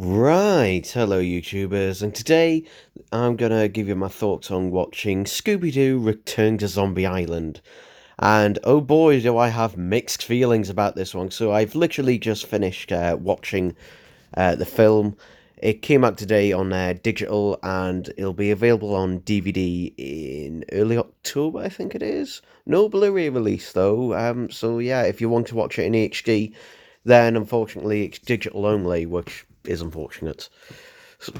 Right, hello YouTubers, and today I'm gonna give you my thoughts on watching Scooby-Doo Return to Zombie Island. And oh boy, do I have mixed feelings about this one. So I've literally just finished watching the film. It came out today on digital, and it'll be available on DVD in early October, I think it is. No Blu-ray release though. So yeah, if you want to watch it in HD, then unfortunately it's digital only, which is unfortunate.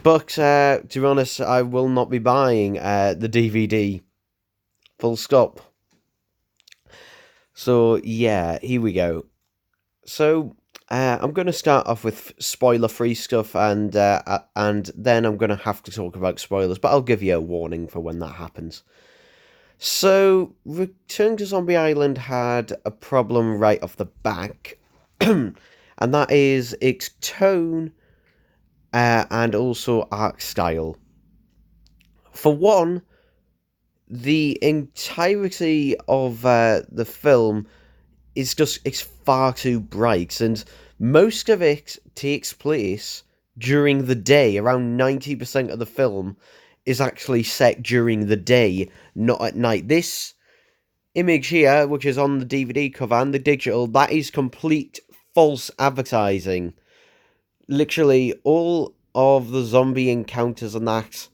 But to be honest, I will not be buying the DVD. Full stop. So yeah, here we go. So I'm going to start off with spoiler-free stuff, and then I'm going to have to talk about spoilers. But I'll give you a warning for when that happens. So Return to Zombie Island had a problem right off the back, and that is its tone and also art style. For one, the entirety of the film is just it's far too bright, and most of it takes place during the day. Around 90% of the film is actually set during the day, not at night. This image here, which is on the DVD cover and the digital, that is complete false advertising. Literally all of the zombie encounters and that,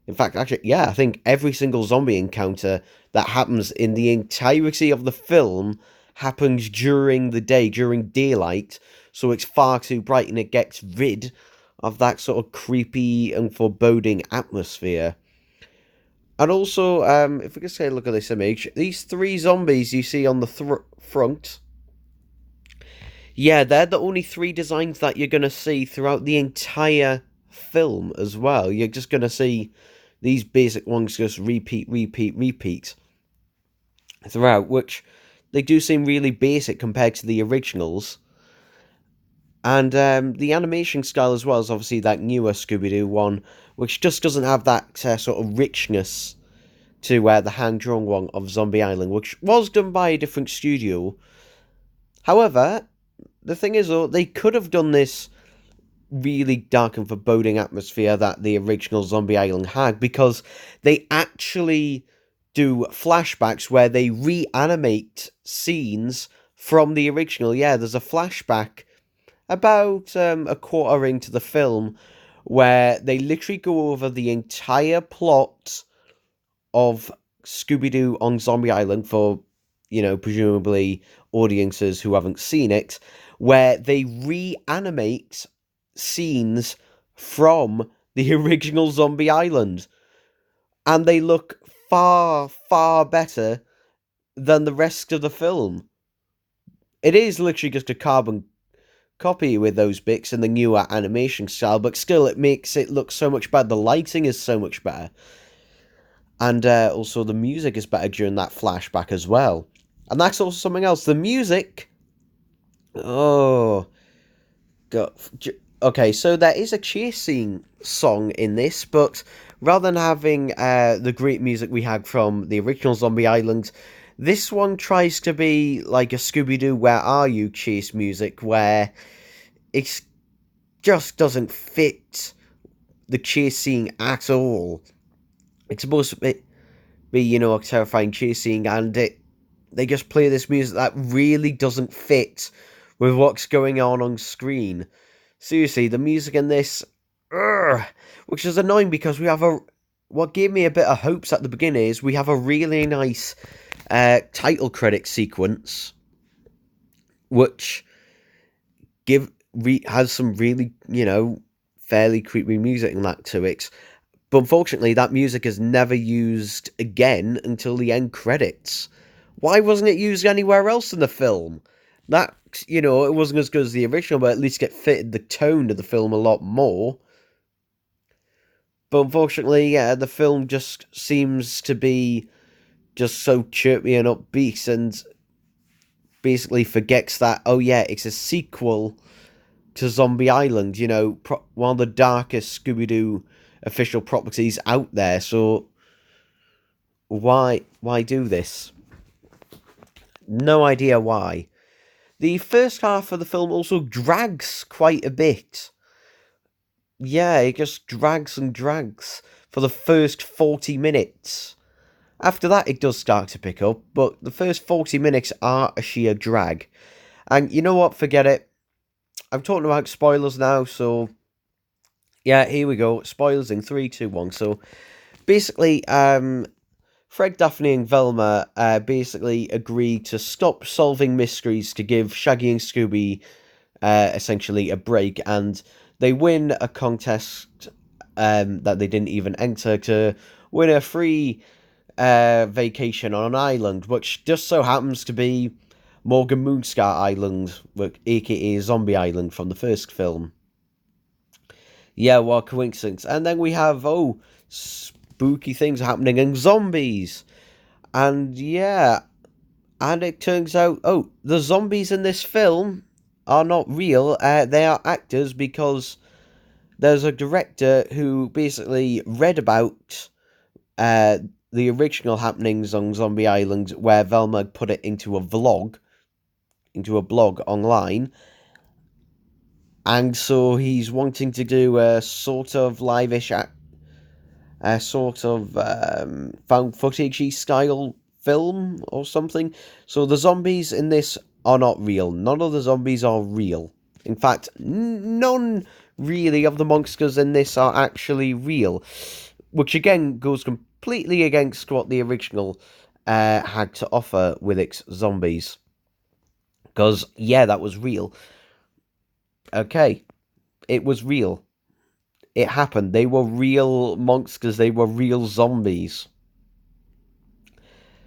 in fact, actually, yeah, I think every single zombie encounter that happens in the entirety of the film happens during the day, during daylight, so it's far too bright and it gets rid of that sort of creepy and foreboding atmosphere. And also, if we could say, look at this image, these three zombies you see on the front, yeah, they're the only three designs that you're going to see throughout the entire film as well. You're just going to see these basic ones just repeat throughout, which they do seem really basic compared to the originals. And the animation style as well is obviously that newer Scooby-Doo one, which just doesn't have that sort of richness to the hand-drawn one of Zombie Island, which was done by a different studio. However, the thing is, though, they could have done this really dark and foreboding atmosphere that the original Zombie Island had, because they actually do flashbacks where they reanimate scenes from the original. Yeah, there's a flashback about a quarter into the film where they literally go over the entire plot of Scooby-Doo on Zombie Island for, presumably audiences who haven't seen it, where they reanimate scenes from the original Zombie Island. And they look far, far better than the rest of the film. It is literally just a carbon copy with those bits and the newer animation style, but still it makes it look so much better. The lighting is so much better. And also the music is better during that flashback as well. And that's also something else. The music... Oh... God. Okay, so there is a chase scene song in this, but rather than having the great music we had from the original Zombie Island, this one tries to be like a Scooby-Doo Where Are You chase music, where it just doesn't fit the chase scene at all. It's supposed to be a terrifying chase scene, and they just play this music that really doesn't fit with what's going on screen. Seriously, the music in this, which is annoying because we have what gave me a bit of hopes at the beginning is we have a really nice title credit sequence, which has some really, fairly creepy music and that to it. But unfortunately, that music is never used again until the end credits. Why wasn't it used anywhere else in the film? That, it wasn't as good as the original, but at least it fitted the tone of the film a lot more. But unfortunately, yeah, the film just seems to be just so chirpy and upbeat, and basically forgets that, oh yeah, it's a sequel to Zombie Island, one of the darkest Scooby-Doo official properties out there, so why do this? No idea why. The first half of the film also drags quite a bit. Yeah, it just drags and drags for the first 40 minutes. After that, it does start to pick up, but the first 40 minutes are a sheer drag. And you know what? Forget it. I'm talking about spoilers now, so yeah, here we go. Spoilers in three, two, one. So basically, Fred, Daphne, and Velma basically agree to stop solving mysteries to give Shaggy and Scooby essentially a break, and they win a contest that they didn't even enter to win a free vacation on an island, which just so happens to be Morgan Moonscar Island, aka Zombie Island from the first film. Yeah, what coincidence. And then we have, spooky things happening and zombies. And yeah, and it turns out, the zombies in this film are not real. They are actors because there's a director who basically read about uh, the original happenings on Zombie Island where Velma put it into into a blog online. And so he's wanting to do a sort of live-ish a sort of found footagey style film or something. So the zombies in this are not real. None of the zombies are real. In fact, none really of the monsters in this are actually real, which again goes completely against what the original had to offer with its zombies. Because, yeah, that was real. Okay, it was real. It happened. They were real monsters. They were real zombies.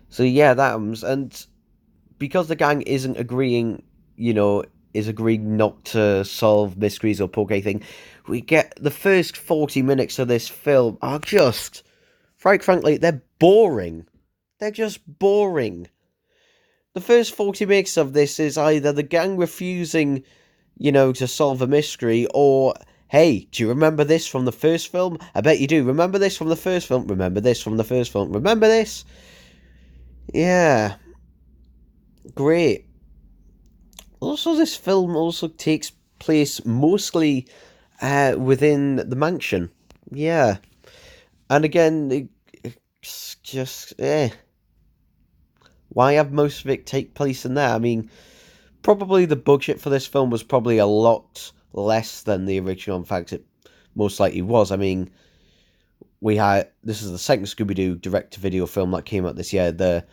So yeah, that happens, and because the gang isn't agreeing, is agreeing not to solve mysteries or poke anything, we get the first 40 minutes of this film are just, quite frankly, they're boring. They're just boring. The first 40 minutes of this is either the gang refusing, to solve a mystery, or hey, do you remember this from the first film? I bet you do. Remember this from the first film? Remember this from the first film? Remember this? Yeah, great. Also, this film also takes place mostly within the mansion. Yeah. And again, it's just, why have most of it take place in there? I mean, probably the budget for this film was probably a lot less than the original. In fact, it most likely was. I mean, this is the second Scooby-Doo direct-to-video film that came out this year. The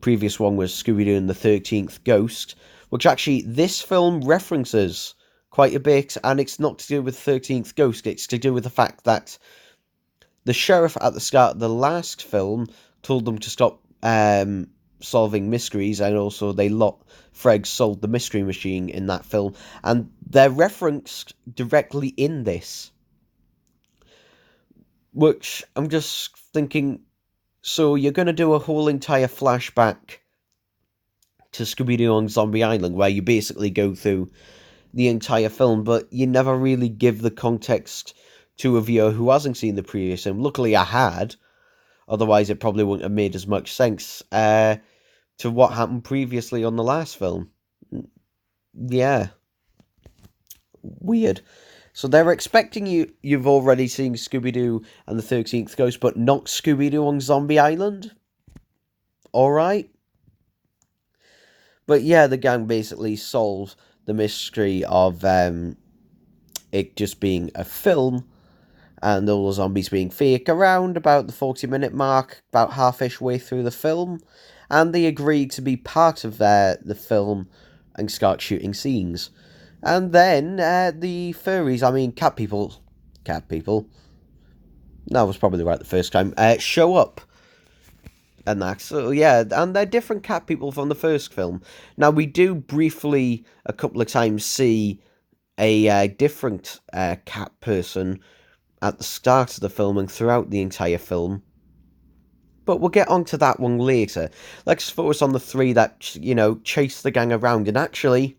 previous one was Scooby-Doo and the 13th Ghost, which actually this film references quite a bit, and it's not to do with 13th Ghost, it's to do with the fact that the sheriff at the start of the last film told them to stop solving mysteries, and also Fred solved the mystery machine in that film, and they're referenced directly in this, which I'm just thinking, so you're going to do a whole entire flashback to Scooby-Doo on Zombie Island, where you basically go through the entire film, but you never really give the context to a viewer who hasn't seen the previous film. Luckily, I had. Otherwise, it probably wouldn't have made as much sense to what happened previously on the last film. Yeah, weird. So they're expecting you've already seen Scooby-Doo and the 13th Ghost, but not Scooby-Doo on Zombie Island? Alright. But yeah, the gang basically solves the mystery of it just being a film and all the zombies being fake around about the 40-minute mark, about half-ish way through the film, and they agreed to be part of the film and start shooting scenes. And then the furries, cat people, that was probably right the first time, show up. And that, so yeah, and they're different cat people from the first film. Now, we do briefly, a couple of times, see a different cat person at the start of the film and throughout the entire film. But we'll get onto that one later. Let's focus on the three that, chase the gang around. And actually,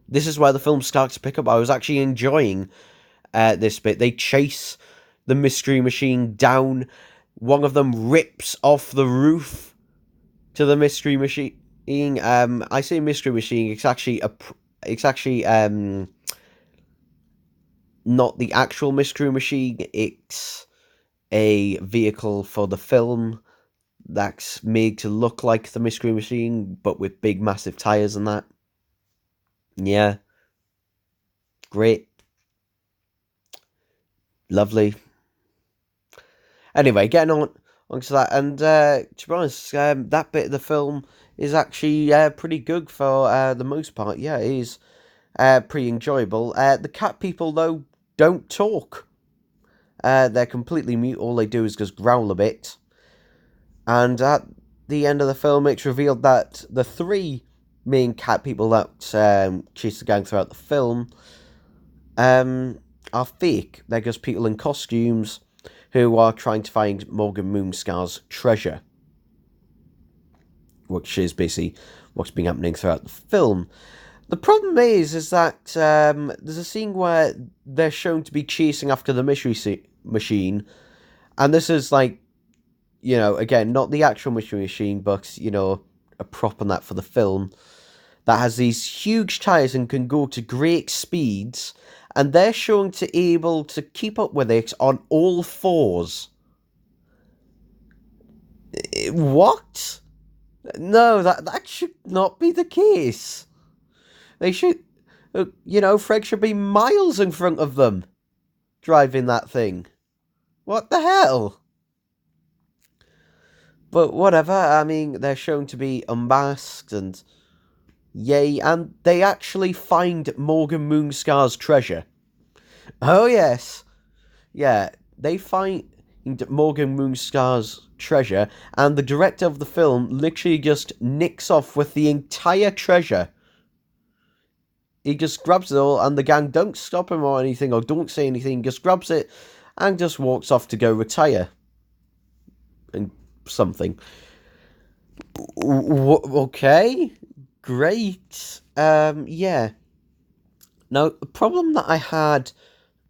this is where the film starts to pick up. I was actually enjoying this bit. They chase the mystery machine down. One of them rips off the roof to the mystery machine. I say mystery machine. It's actually not the actual Mystery Machine. It's a vehicle for the film that's made to look like the Mystery Machine, but with big, massive tires and that. Yeah, great, lovely. Anyway, getting onto that, and to be honest, that bit of the film is actually pretty good for the most part. Yeah, it is pretty enjoyable. The cat people, though, don't talk. They're completely mute. All they do is just growl a bit. And at the end of the film, it's revealed that the three main cat people that chase the gang throughout the film are fake. They're just people in costumes who are trying to find Morgan Moonscar's treasure, which is basically what's been happening throughout the film. The problem is that there's a scene where they're shown to be chasing after the mystery machine, and this is like, you know, again, not the actual mystery machine, but, you know, a prop on that for the film, that has these huge tires and can go to great speeds, and they're shown to able to keep up with it on all fours. What? No, that should not be the case. They should, you know, Fred should be miles in front of them, driving that thing. What the hell? But whatever, I mean, they're shown to be unmasked, and yay, and they actually find Morgan Moonscar's treasure. Oh yes, yeah, they find Morgan Moonscar's treasure, and the director of the film literally just nicks off with the entire treasure. He just grabs it all, and the gang don't stop him or anything, or don't say anything, just grabs it, and just walks off to go retire. And something. Okay, great. Yeah. Now, the problem that I had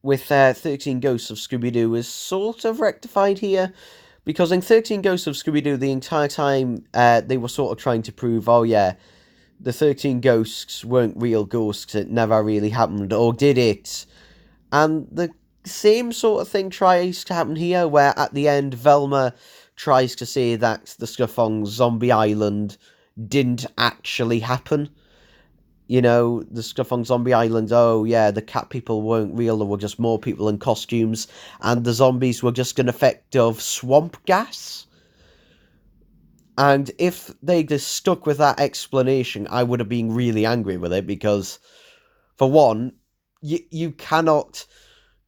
with 13 Ghosts of Scooby-Doo is sort of rectified here, because in 13 Ghosts of Scooby-Doo, the entire time, they were sort of trying to prove, oh yeah, the 13 ghosts weren't real ghosts, it never really happened, or did it? And the same sort of thing tries to happen here, where at the end, Velma tries to say that the stuff on Zombie Island didn't actually happen. You know, the stuff on Zombie Island, oh yeah, the cat people weren't real, there were just more people in costumes, and the zombies were just an effect of swamp gas. And if they just stuck with that explanation, I would have been really angry with it, because, for one, you cannot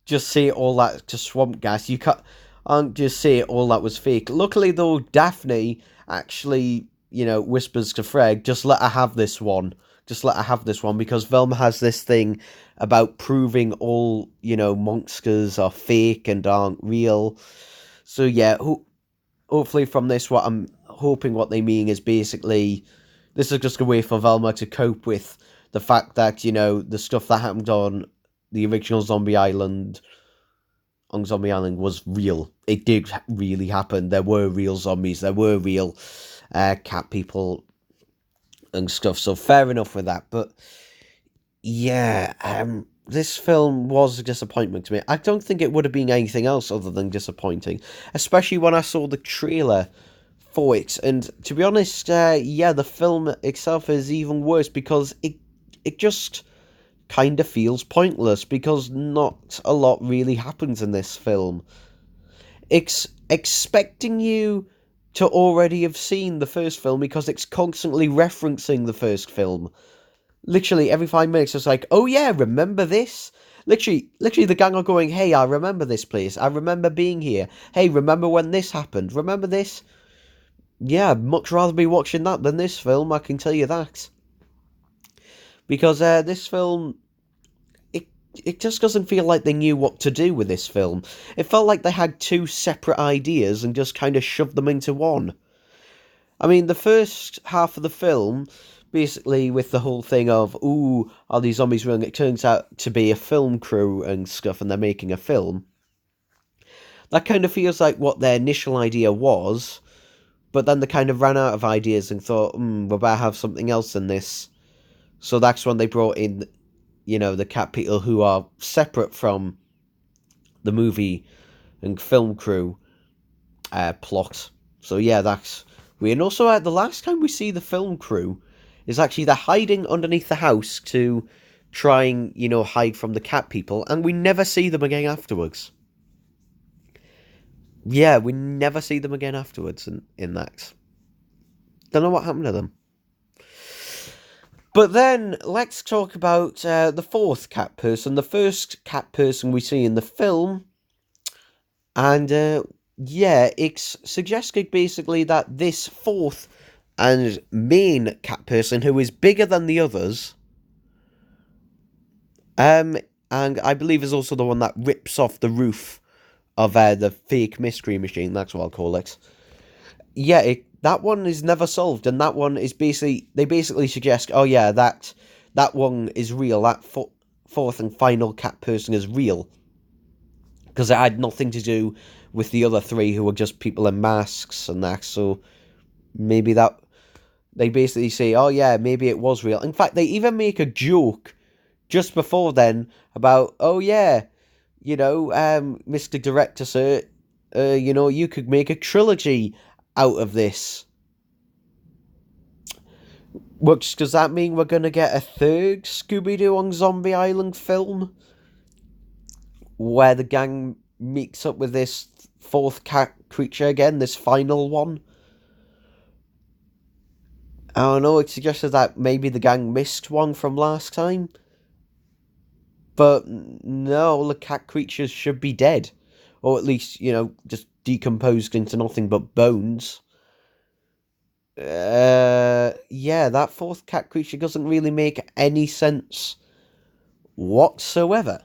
just say all that to swamp gas. You can't just say all that was fake. Luckily, though, Daphne actually, you know, whispers to Fred, just let her have this one. Just let her have this one, because Velma has this thing about proving all, you know, monsters are fake and aren't real. So, yeah, hopefully from this, what I'm hoping what they mean is basically, this is just a way for Velma to cope with the fact that, you know, the stuff that happened on the original Zombie Island, was real. It did really happen. There were real zombies. There were real cat people and stuff. So fair enough with that. But yeah, this film was a disappointment to me. I don't think it would have been anything else other than disappointing, especially when I saw the trailer for it. And to be honest, yeah, the film itself is even worse, because it just kind of feels pointless, because not a lot really happens in this film. It's expecting you to already have seen the first film, because it's constantly referencing the first film. Literally every 5 minutes it's like, oh yeah, remember this? Literally the gang are going, hey, I remember this place, I remember being here, hey, remember when this happened, remember this? Yeah, I'd much rather be watching that than this film, I can tell you that. Because this film, it just doesn't feel like they knew what to do with this film. It felt like they had two separate ideas and just kind of shoved them into one. I mean, the first half of the film, basically with the whole thing of, ooh, are these zombies real? It turns out to be a film crew and stuff, and they're making a film. That kind of feels like what their initial idea was, but then they kind of ran out of ideas and thought, we better have something else than this. So that's when they brought in, the cat people who are separate from the movie and film crew plot. So yeah, that's weird. And also, the last time we see the film crew is actually they're hiding underneath the house to try and, hide from the cat people, and we never see them again afterwards. Yeah, we never see them again afterwards in that. Don't know what happened to them. But then, let's talk about the fourth cat person, the first cat person we see in the film. And, yeah, it's suggesting basically that this fourth and main cat person, who is bigger than the others, and I believe is also the one that rips off the roof of the fake mystery machine, that's what I'll call it. Yeah, that one is never solved, and that one is they basically suggest, oh yeah, that one is real, that fourth and final cat person is real, because it had nothing to do with the other three who were just people in masks and that, so maybe they basically say, oh yeah, maybe it was real. In fact, they even make a joke just before then about, oh yeah, Mr. Director, sir, you could make a trilogy out of this. Which, does that mean we're going to get a third Scooby-Doo on Zombie Island film? Where the gang meets up with this fourth cat creature again, this final one? I don't know, it suggested that maybe the gang missed one from last time. But no, the cat creatures should be dead. Or at least, just decomposed into nothing but bones. Yeah, that fourth cat creature doesn't really make any sense whatsoever.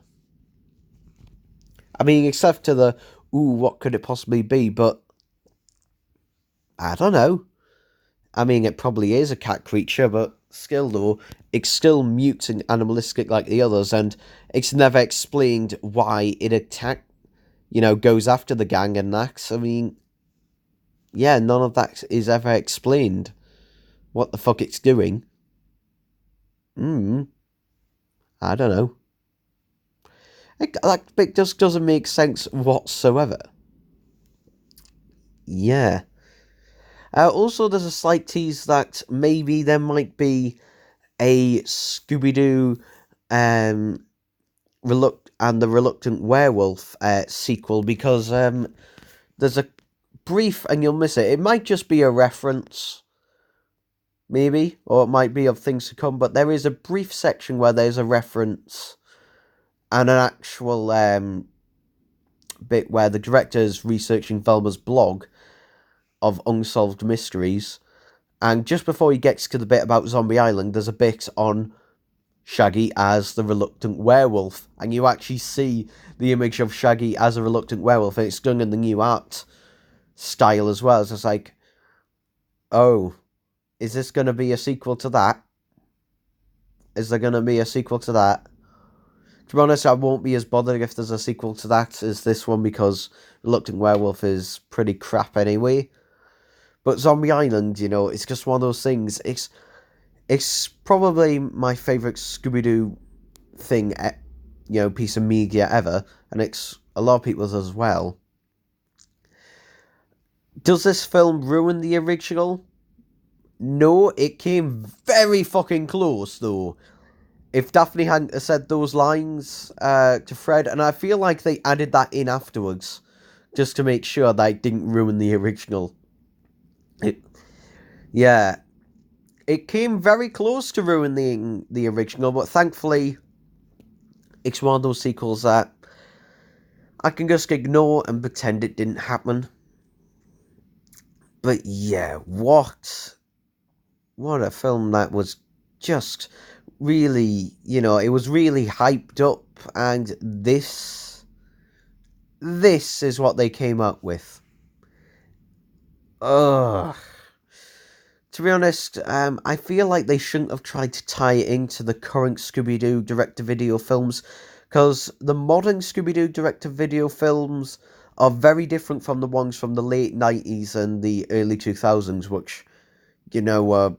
I mean, except to the, what could it possibly be? But, I don't know. I mean, it probably is a cat creature, but still, though, it's still mute and animalistic like the others, and it's never explained why it goes after the gang and that. I mean, yeah, none of that is ever explained. What the fuck it's doing. I don't know. That bit just doesn't make sense whatsoever. Yeah. Also, there's a slight tease that maybe there might be a Scooby-Doo and the Reluctant Werewolf sequel, because there's a brief, and you'll miss it. It might just be a reference, maybe, or it might be of things to come, but there is a brief section where there's a reference and an actual bit where the director is researching Velma's blog of unsolved mysteries, and just before he gets to the bit about Zombie Island, there's a bit on Shaggy as the Reluctant Werewolf, and you actually see the image of Shaggy as a Reluctant Werewolf, and it's done in the new art style as well. So it's like, oh, is this going to be a sequel to that? Is there going to be a sequel to that? To be honest, I won't be as bothered if there's a sequel to that as this one, because Reluctant Werewolf is pretty crap anyway. But Zombie Island, it's just one of those things. It's probably my favourite Scooby-Doo thing, piece of media ever, and it's a lot of people's as well. Does this film ruin the original? No, it came very fucking close, though. If Daphne hadn't said those lines to Fred, and I feel like they added that in afterwards, just to make sure that it didn't ruin the original. It came very close to ruining the original, but thankfully, it's one of those sequels that I can just ignore and pretend it didn't happen. But yeah, what a film that was. Just really, it was really hyped up, and this is what they came up with. Ugh. To be honest, I feel like they shouldn't have tried to tie it into the current Scooby-Doo direct-to-video films, because the modern Scooby-Doo direct-to-video films are very different from the ones from the late 90s and the early 2000s, which, were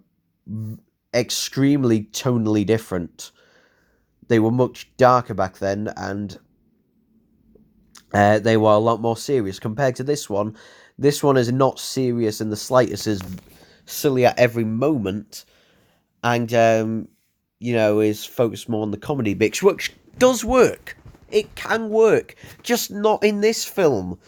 extremely tonally different. they were much darker back then, and they were a lot more serious compared to this one. This one is not serious in the slightest. Is silly at every moment, and is focused more on the comedy bits, which does work. It can work, just not in this film.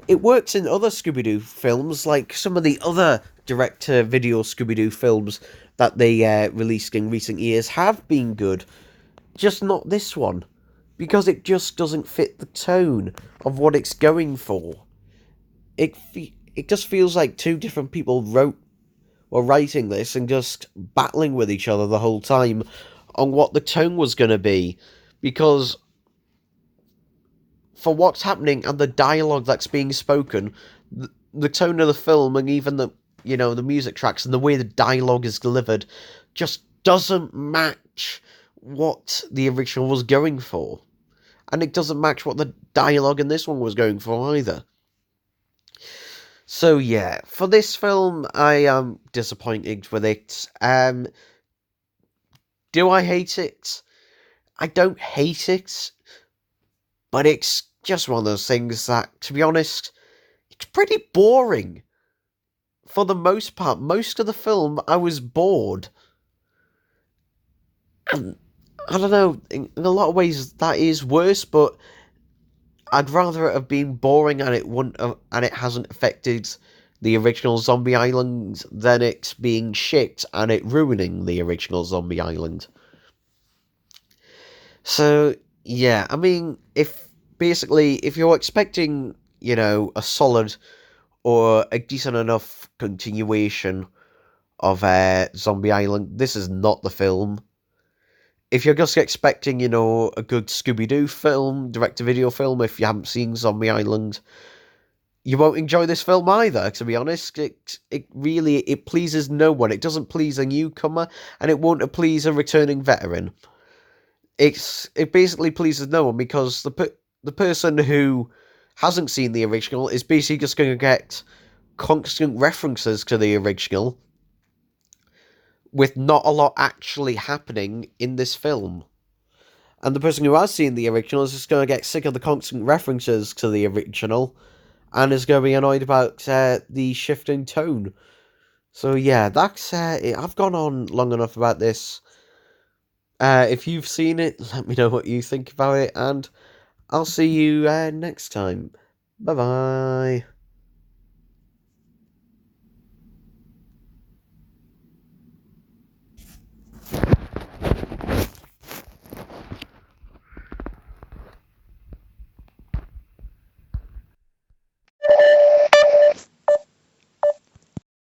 It works in other Scooby-Doo films, like some of the other direct-to-video Scooby-Doo films that they released in recent years have been good. Just not this one, because it just doesn't fit the tone of what it's going for. It just feels like two different people were writing this and just battling with each other the whole time on what the tone was going to be, because for what's happening and the dialogue that's being spoken, the tone of the film and even the music tracks and the way the dialogue is delivered just doesn't match what the original was going for. And it doesn't match what the dialogue in this one was going for either. So yeah, for this film, I am disappointed with it. Do I hate it? I don't hate it, but it's just one of those things that, to be honest, it's pretty boring. For the most part, most of the film, I was bored. And I don't know, in a lot of ways that is worse, but I'd rather it have been boring and and it hasn't affected the original Zombie Island than it being shit and it ruining the original Zombie Island. So yeah, I mean, if you're expecting, a solid or a decent enough continuation of Zombie Island, this is not the film. If you're just expecting, a good Scooby-Doo film, direct-to-video film, if you haven't seen Zombie Island, you won't enjoy this film either, to be honest. It really pleases no one. It doesn't please a newcomer, and it won't please a returning veteran. It basically pleases no one because the person who hasn't seen the original is basically just going to get constant references to the original with not a lot actually happening in this film. And the person who has seen the original is just going to get sick of the constant references to the original and is going to be annoyed about the shift in tone. So yeah, that's it. I've gone on long enough about this. If you've seen it, let me know what you think about it, and I'll see you next time. Bye bye.